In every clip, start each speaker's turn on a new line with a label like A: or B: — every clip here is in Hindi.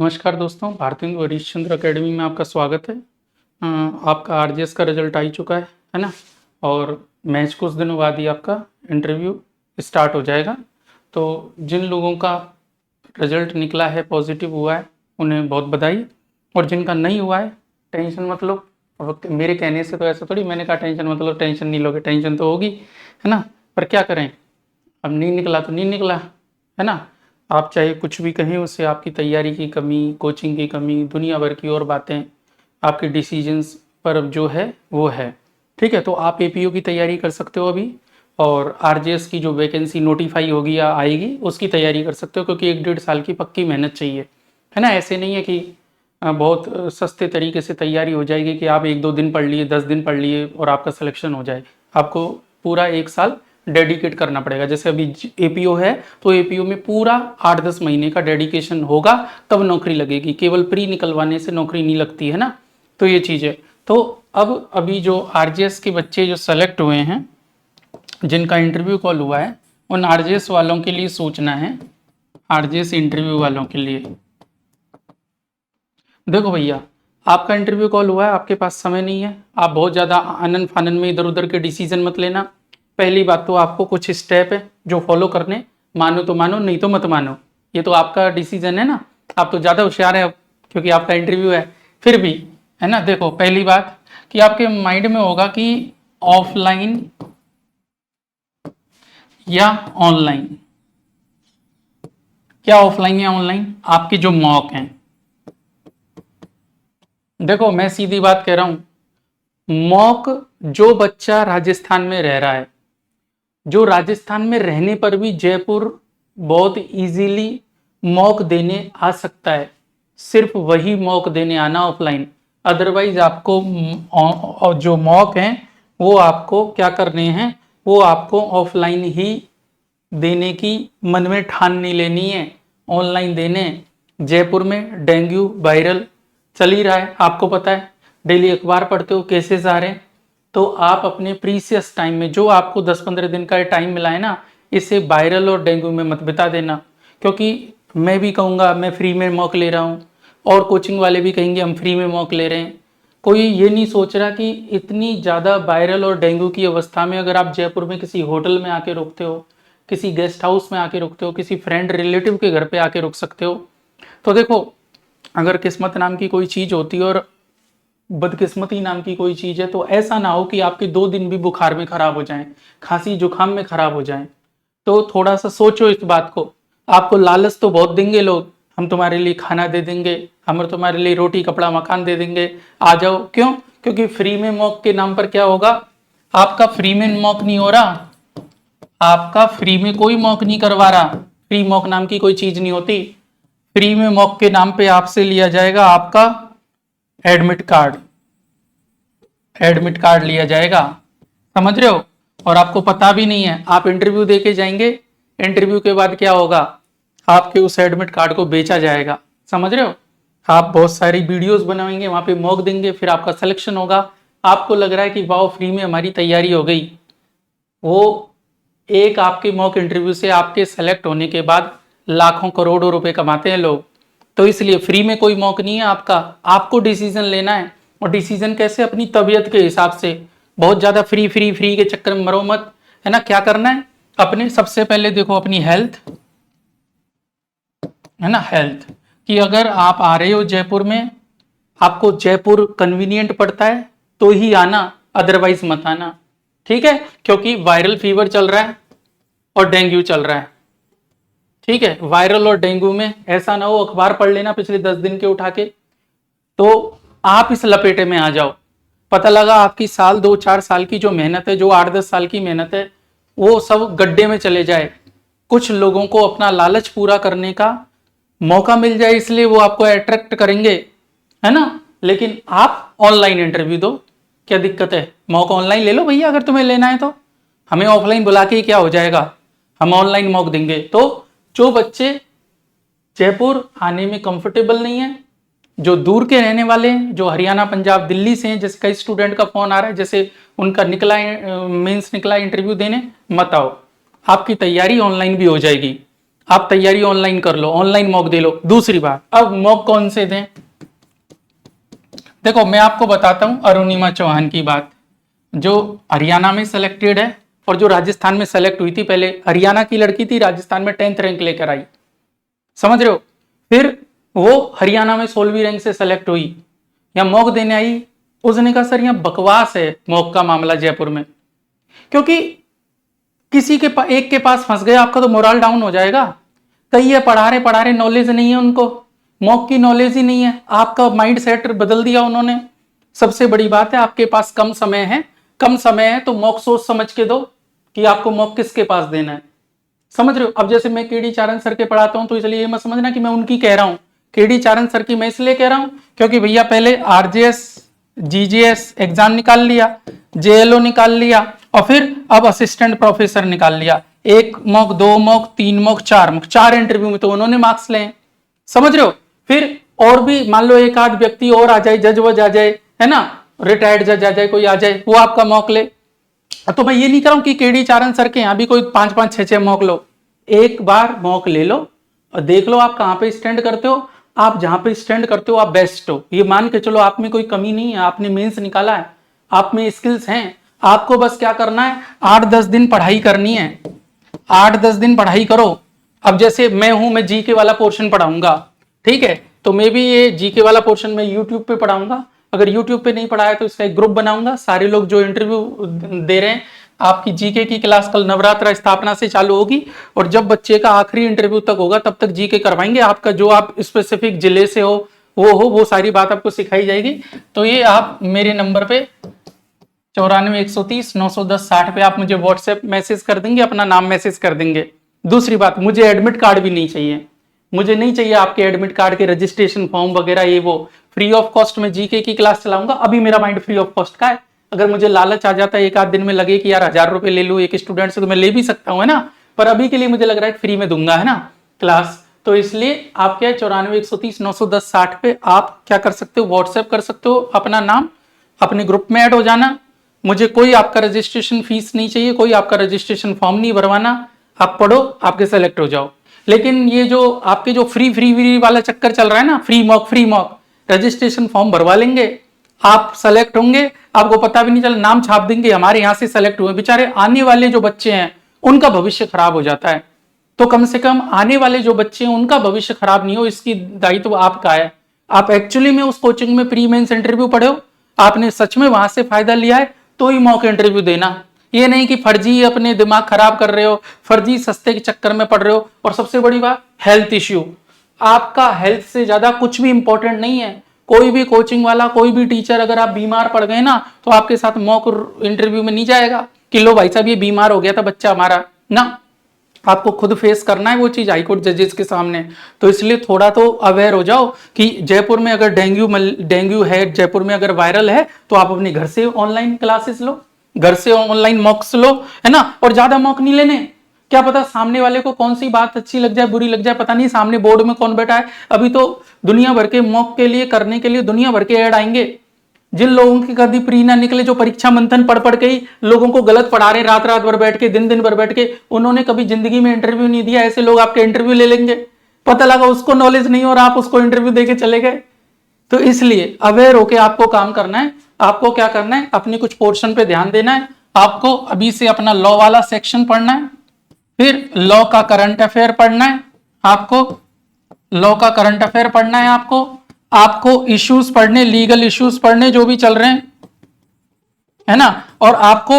A: नमस्कार दोस्तों, भारतेंदु हिंदू हरीश चंद्र अकेडमी में आपका स्वागत है। आपका आरजेएस का रिजल्ट आ ही चुका है ना। और मैच कुछ दिनों बाद ही आपका इंटरव्यू स्टार्ट हो जाएगा। तो जिन लोगों का रिजल्ट निकला है, पॉजिटिव हुआ है, उन्हें बहुत बधाई। और जिनका नहीं हुआ है, टेंशन मत लो। अब मेरे कहने से तो ऐसा थोड़ी मैंने कहा टेंशन मत लो, टेंशन नहीं लोगे, टेंशन तो होगी, है ना। पर क्या करें, अब नहीं निकला तो नहीं निकला, है ना। आप चाहे कुछ भी कहें, उससे आपकी तैयारी की कमी, कोचिंग की कमी, दुनिया भर की और बातें आपके डिसीजंस पर जो है वो है। ठीक है, तो आप एपीओ की तैयारी कर सकते हो अभी, और आरजेएस की जो वैकेंसी नोटिफाई होगी या आएगी उसकी तैयारी कर सकते हो, क्योंकि 1-1.5 साल की पक्की मेहनत चाहिए, है ना। ऐसे नहीं है कि बहुत सस्ते तरीके से तैयारी हो जाएगी कि आप 1-2 दिन पढ़ लिए, 10 दिन पढ़ लिए और आपका सिलेक्शन हो जाए। आपको पूरा 1 साल डेडिकेट करना पड़ेगा। जैसे अभी एपीओ है तो एपीओ में पूरा 8-10 महीने का डेडिकेशन होगा, तब नौकरी लगेगी। केवल प्री निकलवाने से नौकरी नहीं लगती, है ना। तो ये चीज़ है। तो अब अभी जो आरजेएस के बच्चे जो सेलेक्ट हुए हैं, जिनका इंटरव्यू कॉल हुआ है, उन आरजेएस वालों के लिए सूचना है। आरजेएस इंटरव्यू वालों के लिए देखो भैया, आपका इंटरव्यू कॉल हुआ है, आपके पास समय नहीं है। आप बहुत ज़्यादा आनन फानन में इधर उधर के डिसीजन मत लेना। पहली बात तो आपको कुछ स्टेप है जो फॉलो करने, मानो तो मानो, नहीं तो मत मानो। ये तो आपका डिसीजन है ना। आप तो ज़्यादा होशियार है अब, क्योंकि आपका इंटरव्यू है। फिर भी, है ना, देखो पहली बात कि आपके माइंड में होगा कि ऑफलाइन या ऑनलाइन। क्या ऑफलाइन या ऑनलाइन? आपके जो मॉक हैं, देखो मैं सीधी बात कह रहा हूं, मॉक जो बच्चा राजस्थान में रह रहा है, जो राजस्थान में रहने पर भी जयपुर बहुत इजीली मॉक देने आ सकता है, सिर्फ वही मॉक देने आना ऑफलाइन। अदरवाइज आपको जो मॉक हैं वो आपको क्या करने हैं, वो आपको ऑफलाइन ही देने की मन में ठान नहीं लेनी है, ऑनलाइन देने। जयपुर में डेंगू वायरल चल ही रहा है, आपको पता है। डेली अखबार पढ़ते हो, केसेस आ रहे हैं। तो आप अपने प्रीसियस टाइम में, जो आपको 10-15 दिन का टाइम मिला है ना, इसे वायरल और डेंगू में मत बिता देना। क्योंकि मैं भी कहूँगा मैं फ्री में मॉक ले रहा हूँ, और कोचिंग वाले भी कहेंगे हम फ्री में मॉक ले रहे हैं। कोई ये नहीं सोच रहा कि इतनी ज़्यादा वायरल और डेंगू की अवस्था में अगर आप जयपुर में किसी होटल में आके रुकते हो, किसी गेस्ट हाउस में आके रुकते हो, किसी फ्रेंड रिलेटिव के घर पे आके रुक सकते हो। तो देखो, अगर किस्मत नाम की कोई चीज़ होती है और बदकिस्मती नाम की कोई चीज़ है, तो ऐसा ना हो कि आपके 2 दिन भी बुखार में खराब हो जाएं, खांसी जुकाम में खराब हो जाएं। तो थोड़ा सा सोचो इस बात को। आपको लालच तो बहुत देंगे लोग, हम तुम्हारे लिए खाना दे देंगे, हम तुम्हारे लिए रोटी कपड़ा मकान दे देंगे, आ जाओ। क्यों? क्योंकि फ्री में मॉक के नाम पर क्या होगा, आपका फ्री में मॉक नहीं हो रहा, आपका फ्री में कोई मॉक नहीं करवा रहा। फ्री मॉक नाम की कोई चीज नहीं होती। फ्री में मॉक के नाम पे आपसे लिया जाएगा आपका एडमिट कार्ड, एडमिट कार्ड लिया जाएगा, समझ रहे हो। और आपको पता भी नहीं है, आप इंटरव्यू दे के जाएंगे, इंटरव्यू के बाद क्या होगा, आपके उस एडमिट कार्ड को बेचा जाएगा, समझ रहे हो। आप बहुत सारी वीडियोस बनाएंगे, वहां पे मॉक देंगे, फिर आपका सिलेक्शन होगा। आपको लग रहा है कि वाह फ्री में हमारी तैयारी हो गई। वो एक आपके मॉक इंटरव्यू से आपके सेलेक्ट होने के बाद लाखों करोड़ों रुपए कमाते हैं लोग। तो इसलिए फ्री में कोई मौका नहीं है आपका, आपको डिसीजन लेना है। और डिसीजन कैसे? अपनी तबीयत के हिसाब से। बहुत ज्यादा फ्री फ्री फ्री के चक्कर में मरो मत, है ना। क्या करना है, अपने सबसे पहले देखो अपनी हेल्थ, है ना, हेल्थ कि अगर आप आ रहे हो जयपुर में, आपको जयपुर कन्वीनियंट पड़ता है तो ही आना, अदरवाइज मत आना, ठीक है। क्योंकि वायरल फीवर चल रहा है और डेंगू चल रहा है, ठीक है। वायरल और डेंगू में ऐसा ना हो, अखबार पढ़ लेना पिछले 10 दिन के उठा के, तो आप इस लपेटे में आ जाओ। पता लगा आपकी साल 2-4 साल की जो मेहनत है, जो 8-10 साल की मेहनत है, वो सब गड्ढे में चले जाए। कुछ लोगों को अपना लालच पूरा करने का मौका मिल जाए, इसलिए वो आपको अट्रैक्ट करेंगे, है ना। लेकिन आप ऑनलाइन इंटरव्यू दो, क्या दिक्कत है, मौका ऑनलाइन ले लो भैया, अगर तुम्हें लेना है तो। हमें ऑफलाइन बुला के क्या हो जाएगा, हम ऑनलाइन मॉक देंगे। तो जो बच्चे जयपुर आने में कंफर्टेबल नहीं है, जो दूर के रहने वाले हैं, जो हरियाणा पंजाब दिल्ली से हैं, जैसे कई स्टूडेंट का फोन आ रहा है, जैसे उनका निकला मेंस निकला इंटरव्यू देने, मत आओ, आपकी तैयारी ऑनलाइन भी हो जाएगी। आप तैयारी ऑनलाइन कर लो, ऑनलाइन मॉक दे लो। दूसरी बात, अब मॉक कौन से दें? देखो मैं आपको बताता हूं अरुणिमा चौहान की बात, जो हरियाणा में सेलेक्टेड है और जो राजस्थान में सेलेक्ट हुई थी। पहले हरियाणा की लड़की थी, राजस्थान में 10th रैंक लेकर आई, समझ रहे हो। फिर वो हरियाणा में 16वीं रैंक से सेलेक्ट हुई, या मॉक देने आई। उसने कहा सर यहाँ बकवास है मॉक का मामला जयपुर में, क्योंकि किसी के एक के पास फंस गया आपका तो मोरल डाउन हो जाएगा। कई ये पढ़ा रहे नॉलेज नहीं है उनको, मॉक की नॉलेज ही नहीं है, आपका माइंड सेट बदल दिया उन्होंने। सबसे बड़ी बात है आपके पास कम समय है, कम समय है तो मॉक सोच समझ के दो कि आपको मॉक किसके पास देना है, समझ रहे हो। अब जैसे मैं केडी चारण सर के पढ़ाता हूं तो इसलिए ये मत समझना कि मैं उनकी कह रहा हूं, केडी चारण सर की मैं इसलिए कह रहा हूं क्योंकि भैया पहले आरजेएस जीजीएस एग्जाम निकाल लिया, जेएलओ निकाल लिया, और फिर अब असिस्टेंट प्रोफेसर निकाल लिया। 1 mock 2 mock 3 mock 4 mock, 4 interview में तो उन्होंने मार्क्स ले, समझ रहे हो। फिर और भी मान लो एक आध व्यक्ति और आ जाए, जज वज आ जाए, है ना, रिटायर्ड जज आ जाए, कोई आ जाए, वो आपका मॉक ले। तो मैं ये नहीं कर रहा हूं कि केडी चारण सर के यहां भी कोई 5-5 6-6 मॉक लो। एक बार मॉक ले लो और देख लो आप कहां पे स्टैंड करते हो। आप जहां पे स्टैंड करते हो आप बेस्ट हो, ये मान के चलो आप में कोई कमी नहीं है, आपने मेंस निकाला है, आप में स्किल्स हैं। आपको बस क्या करना है, 8-10 दिन पढ़ाई करनी है, 8-10 दिन पढ़ाई करो। अब जैसे मैं हूं, मैं जीके वाला पोर्शन पढ़ाऊंगा, ठीक है, तो मैं भी ये जीके वाला पोर्शन मैं यूट्यूब पे पढ़ाऊंगा। अगर यूट्यूब पे नहीं पढ़ाया तो इसका एक ग्रुप बनाऊंगा, सारे लोग जो इंटरव्यू दे रहे हैं। आपकी जीके की क्लास कल नवरात्र स्थापना से चालू होगी, और जब बच्चे का आखिरी इंटरव्यू तक होगा तब तक जीके करवाएंगे। आपका जो आप स्पेसिफिक जिले से हो वो सारी बात आपको सिखाई जाएगी। तो ये आप मेरे नंबर पे 94-130-910-60 पे आप मुझे व्हाट्सएप मैसेज कर देंगे, अपना नाम मैसेज कर देंगे। दूसरी बात, मुझे एडमिट कार्ड भी नहीं चाहिए, मुझे नहीं चाहिए आपके एडमिट कार्ड के रजिस्ट्रेशन फॉर्म वगैरह ये वो। फ्री ऑफ कॉस्ट में जीके की क्लास चलाऊंगा। अभी मेरा माइंड फ्री ऑफ कॉस्ट का है, अगर मुझे लालच आ जाता है एक आध दिन में लगे कि यार 1000 रुपए ले लूं एक स्टूडेंट से, तो मैं ले भी सकता हूं, है ना। पर अभी के लिए मुझे लग रहा है फ्री में दूंगा, है ना क्लास। तो इसलिए आप क्या 94-130-910-60 पे आप क्या कर सकते हो, व्हाट्सएप कर सकते हो अपना नाम, अपने ग्रुप में ऐड हो जाना। मुझे कोई आपका रजिस्ट्रेशन फीस नहीं चाहिए, कोई आपका रजिस्ट्रेशन फॉर्म नहीं भरवाना। आप पढ़ो, आपके सेलेक्ट हो जाओ। लेकिन ये जो आपके जो फ्री वाला चक्कर चल रहा है ना, फ्री मॉक, रजिस्ट्रेशन फॉर्म भरवा लेंगे, आप सेलेक्ट होंगे, आपको पता भी नहीं चला, नाम छाप देंगे हमारे यहां से सेलेक्ट हुए। बेचारे आने वाले जो बच्चे हैं उनका भविष्य खराब हो जाता है। तो कम से कम आने वाले जो बच्चे हैं उनका भविष्य खराब नहीं हो, इसकी दायित्व आपका है। आप एक्चुअली में उस कोचिंग में प्री मेंस इंटरव्यू पढ़े हो, आपने सच में वहां से फायदा लिया है, तो ही मॉक इंटरव्यू देना। ये नहीं कि फर्जी अपने दिमाग खराब कर रहे हो, फर्जी सस्ते के चक्कर में पड़ रहे हो। और सबसे बड़ी बात, हेल्थ इश्यू, आपका हेल्थ से ज्यादा कुछ भी इंपॉर्टेंट नहीं है। कोई भी कोचिंग वाला, कोई भी टीचर अगर आप बीमार पड़ गए ना तो आपके साथ मॉक इंटरव्यू में नहीं जाएगा कि लो भाई साहब ये बीमार हो गया था बच्चा हमारा, ना। आपको खुद फेस करना है वो चीज हाईकोर्ट जजेस के सामने। तो इसलिए थोड़ा तो अवेयर हो जाओ कि जयपुर में अगर डेंगू है, जयपुर में अगर वायरल है, तो आप अपने घर से ऑनलाइन क्लासेस लो, घर से ऑनलाइन मॉक्स लो, है ना। और ज्यादा मॉक नहीं लेने, क्या पता सामने वाले को कौन सी बात अच्छी लग जाए, बुरी लग जाए, पता नहीं सामने बोर्ड में कौन बैठा है। अभी तो दुनिया भर के मॉक के लिए करने के लिए दुनिया भर के ऐड आएंगे। जिन लोगों की कभी प्री ना निकले, जो परीक्षा मंथन पढ़ के ही लोगों को गलत पढ़ा रहे, रात रात भर बैठ के, दिन भर बैठ के, उन्होंने कभी जिंदगी में इंटरव्यू नहीं दिया, ऐसे लोग आपके इंटरव्यू ले लेंगे। पता लगा उसको नॉलेज नहीं और आप उसको इंटरव्यू देके चले गए। तो इसलिए अवेयर होके आपको काम करना है। आपको क्या करना है, अपने कुछ पोर्शन पे ध्यान देना है। आपको अभी से अपना लॉ वाला सेक्शन पढ़ना है, फिर लॉ का करंट अफेयर पढ़ना है, आपको लॉ का करंट अफेयर पढ़ना है, आपको इश्यूज पढ़ने, लीगल इश्यूज पढ़ने जो भी चल रहे हैं, है ना। और आपको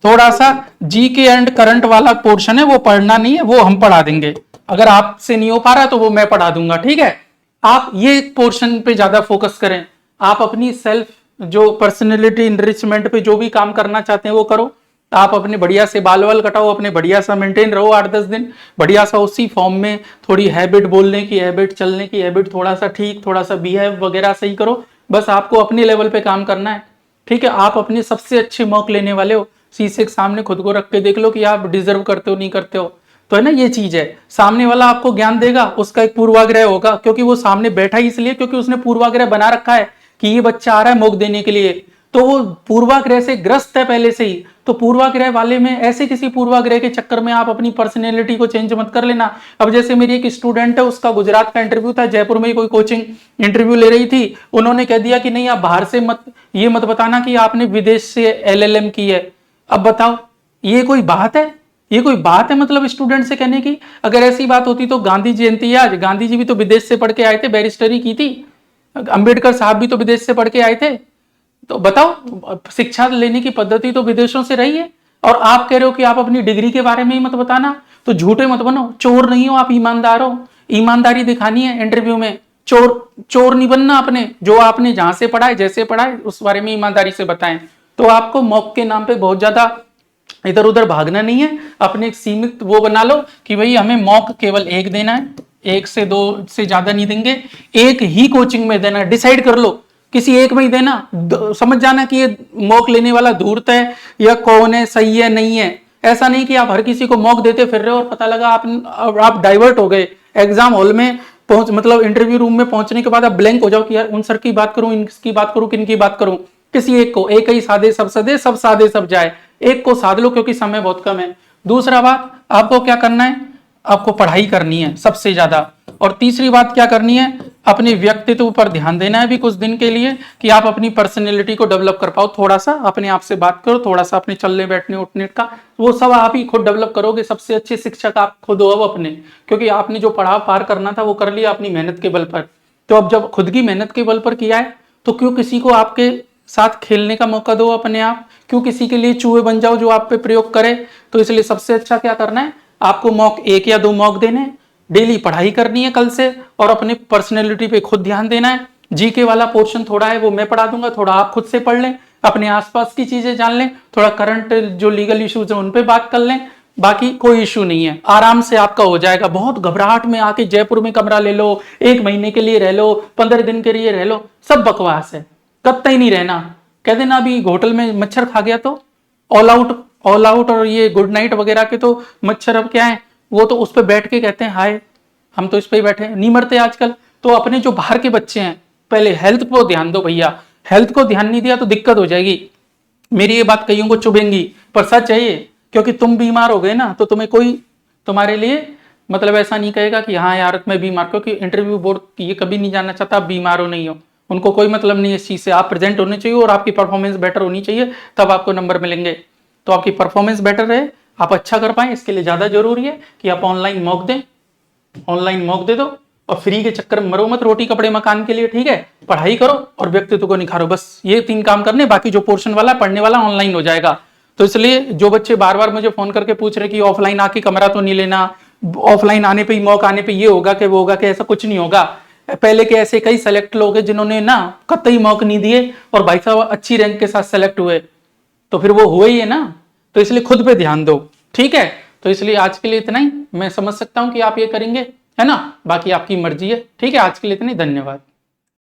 A: थोड़ा सा जीके एंड करंट वाला पोर्शन है वो पढ़ना नहीं है, वो हम पढ़ा देंगे। अगर आपसे नहीं हो पा रहा तो वो मैं पढ़ा दूंगा, ठीक है। आप ये पोर्शन पे ज्यादा फोकस करें। आप अपनी सेल्फ जो पर्सनैलिटी इनरिचमेंट पे जो भी काम करना चाहते हैं वो करो। आप अपने बढ़िया से बाल वाल कटाओ, अपने बढ़िया सा मेंटेन रहो 8-10 दिन, बढ़िया सा उसी फॉर्म में। थोड़ी हैबिट, बोलने की हैबिट, चलने की हैबिट, थोड़ा सा ठीक, थोड़ा सा बिहेव वगैरह सही करो। बस आपको अपने लेवल पे काम करना है, ठीक है। आप अपने सबसे अच्छे मॉक लेने वाले हो, शीशे के सामने खुद को रख के देख लो कि आप डिजर्व करते हो नहीं करते हो। तो है ना, ये चीज है। सामने वाला आपको ज्ञान देगा, उसका एक पूर्वाग्रह होगा, क्योंकि वो सामने बैठा ही इसलिए क्योंकि उसने पूर्वाग्रह बना रखा है कि ये बच्चा आ रहा है मॉक देने के लिए, तो वो पूर्वाग्रह से ग्रस्त है पहले से ही, तो पूर्वाग्रह वाले में ऐसे किसी पूर्वाग्रह के चक्कर में आप अपनी पर्सनैलिटी को चेंज मत कर लेना। अब जैसे मेरी एक स्टूडेंट है, उसका गुजरात का इंटरव्यू था, जयपुर में ही कोई कोचिंग इंटरव्यू ले रही थी, उन्होंने कह दिया कि नहीं आप बाहर से मत, ये मत बताना कि आपने विदेश से LLM की है। अब बताओ ये कोई बात है? ये कोई बात है मतलब स्टूडेंट से कहने की? अगर ऐसी बात होती तो गांधी जयंती है आज, गांधी जी भी तो विदेश से पढ़ के आए थे, बैरिस्टरी की थी, अंबेडकर साहब भी तो विदेश से पढ़ के आए थे। तो बताओ शिक्षा लेने की पद्धति तो विदेशों से रही है, और आप कह रहे हो कि आप अपनी डिग्री के बारे में ही मत बताना। तो झूठे मत बनो, चोर नहीं हो आप, ईमानदार हो, ईमानदारी दिखानी है इंटरव्यू में। चोर नहीं बनना अपने, जो आपने जहां से पढ़ा है जैसे पढ़ा है उस बारे में ईमानदारी से बताएं। तो आपको मॉक के नाम पे बहुत ज्यादा इधर उधर भागना नहीं है, अपने एक सीमित वो बना लो कि भाई हमें मॉक केवल एक देना है, एक से दो से ज्यादा नहीं देंगे, एक ही कोचिंग में देना, डिसाइड कर लो किसी एक में ही देना। समझ जाना कि ये मॉक लेने वाला धूर्त है या कौन है, सही है नहीं है। ऐसा नहीं कि आप हर किसी को मॉक देते फिर रहे हो और पता लगा आप डाइवर्ट हो गए, एग्जाम हॉल में पहुंच मतलब इंटरव्यू रूम में पहुंचने के बाद आप ब्लैंक हो जाओ कि यार उन सर की बात करूं, इनकी बात करूं, किन की बात करूं। किसी एक को, एक ही साधे सब सदे, सब साधे सब जाए, एक को साध लो क्योंकि समय बहुत कम है। दूसरा बात, आपको क्या करना है, आपको पढ़ाई करनी है सबसे ज्यादा। और तीसरी बात क्या करनी है, अपने व्यक्तित्व पर ध्यान देना है भी कुछ दिन के लिए, कि आप अपनी पर्सनैलिटी को डेवलप कर पाओ। थोड़ा सा अपने आप से बात करो, थोड़ा सा अपने चलने बैठने उठने का, वो सब आप ही खुद डेवलप करोगे। सबसे अच्छे शिक्षक आप खुद हो अब अपने, क्योंकि आपने जो पढ़ाव पार करना था वो कर लिया अपनी मेहनत के बल पर। तो अब जब खुद की मेहनत के बल पर किया है तो क्यों किसी को आपके साथ खेलने का मौका दो अपने आप, क्यों किसी के लिए चूहे बन जाओ जो आप पे प्रयोग करे। तो इसलिए सबसे अच्छा क्या करना है, आपको मॉक एक या दो मॉक देने, डेली पढ़ाई करनी है कल से, और अपने पर्सनैलिटी पे खुद ध्यान देना है। जीके वाला पोर्शन थोड़ा है वो मैं पढ़ा दूंगा, थोड़ा आप खुद से पढ़ लें, अपने आसपास की चीजें जान लें, थोड़ा करंट जो लीगल इश्यूज है उन पे बात कर लें। बाकी कोई इश्यू नहीं है, आराम से आपका हो जाएगा। बहुत घबराहट में आके जयपुर में कमरा ले लो, 1 महीने के लिए रह लो, 15 दिन के लिए रह लो, सब बकवास है। कतई नहीं रहना। कह देना अभी होटल में मच्छर खा गया तो ऑल आउट और ये गुड नाइट वगैरह के तो मच्छर अब क्या है, वो तो उस पर बैठ के कहते हैं हाय, हम तो इस पे ही बैठे, नहीं मरते आजकल। तो अपने जो बाहर के बच्चे हैं, पहले हेल्थ को ध्यान दो भैया, हेल्थ को ध्यान नहीं दिया तो दिक्कत हो जाएगी। मेरी ये बात कईयों को चुभेंगी पर सच है ये, क्योंकि तुम बीमार हो गए ना तो तुम्हें कोई तुम्हारे लिए मतलब ऐसा नहीं कहेगा कि हाँ यार मैं बीमार, क्योंकि इंटरव्यू बोर्ड ये कभी नहीं जानना चाहता आप बीमार हो नहीं हो, उनको कोई मतलब नहीं इस चीज से। आप प्रेजेंट होने चाहिए और आपकी परफॉर्मेंस बेटर होनी चाहिए, तब आपको नंबर मिलेंगे। तो आपकी परफॉर्मेंस बेटर रहे, आप अच्छा कर पाए, इसके लिए ज्यादा जरूरी है कि आप ऑनलाइन मॉक दें, ऑनलाइन मॉक दे दो, और फ्री के चक्कर में मरो मत रोटी कपड़े मकान के लिए, ठीक है। पढ़ाई करो और व्यक्तित्व को निखारो, बस ये 3 काम करने, बाकी जो पोर्शन वाला पढ़ने वाला ऑनलाइन हो जाएगा। तो इसलिए जो बच्चे बार बार मुझे फोन करके पूछ रहे कि ऑफलाइन आके कमरा तो नहीं लेना, ऑफलाइन आने पे ही मॉक आने पे ये होगा कि वो होगा कि, ऐसा कुछ नहीं होगा। पहले के ऐसे कई सेलेक्ट लोग हैं जिन्होंने ना कतई मौक नहीं दिए और भाई साहब अच्छी रैंक के साथ सेलेक्ट हुए, तो फिर वो हुए ही है ना। तो इसलिए खुद पे ध्यान दो, ठीक है। तो इसलिए आज के लिए इतना ही, मैं समझ सकता हूं कि आप ये करेंगे, है ना, बाकी आपकी मर्जी है, ठीक है। आज के लिए इतना ही, धन्यवाद।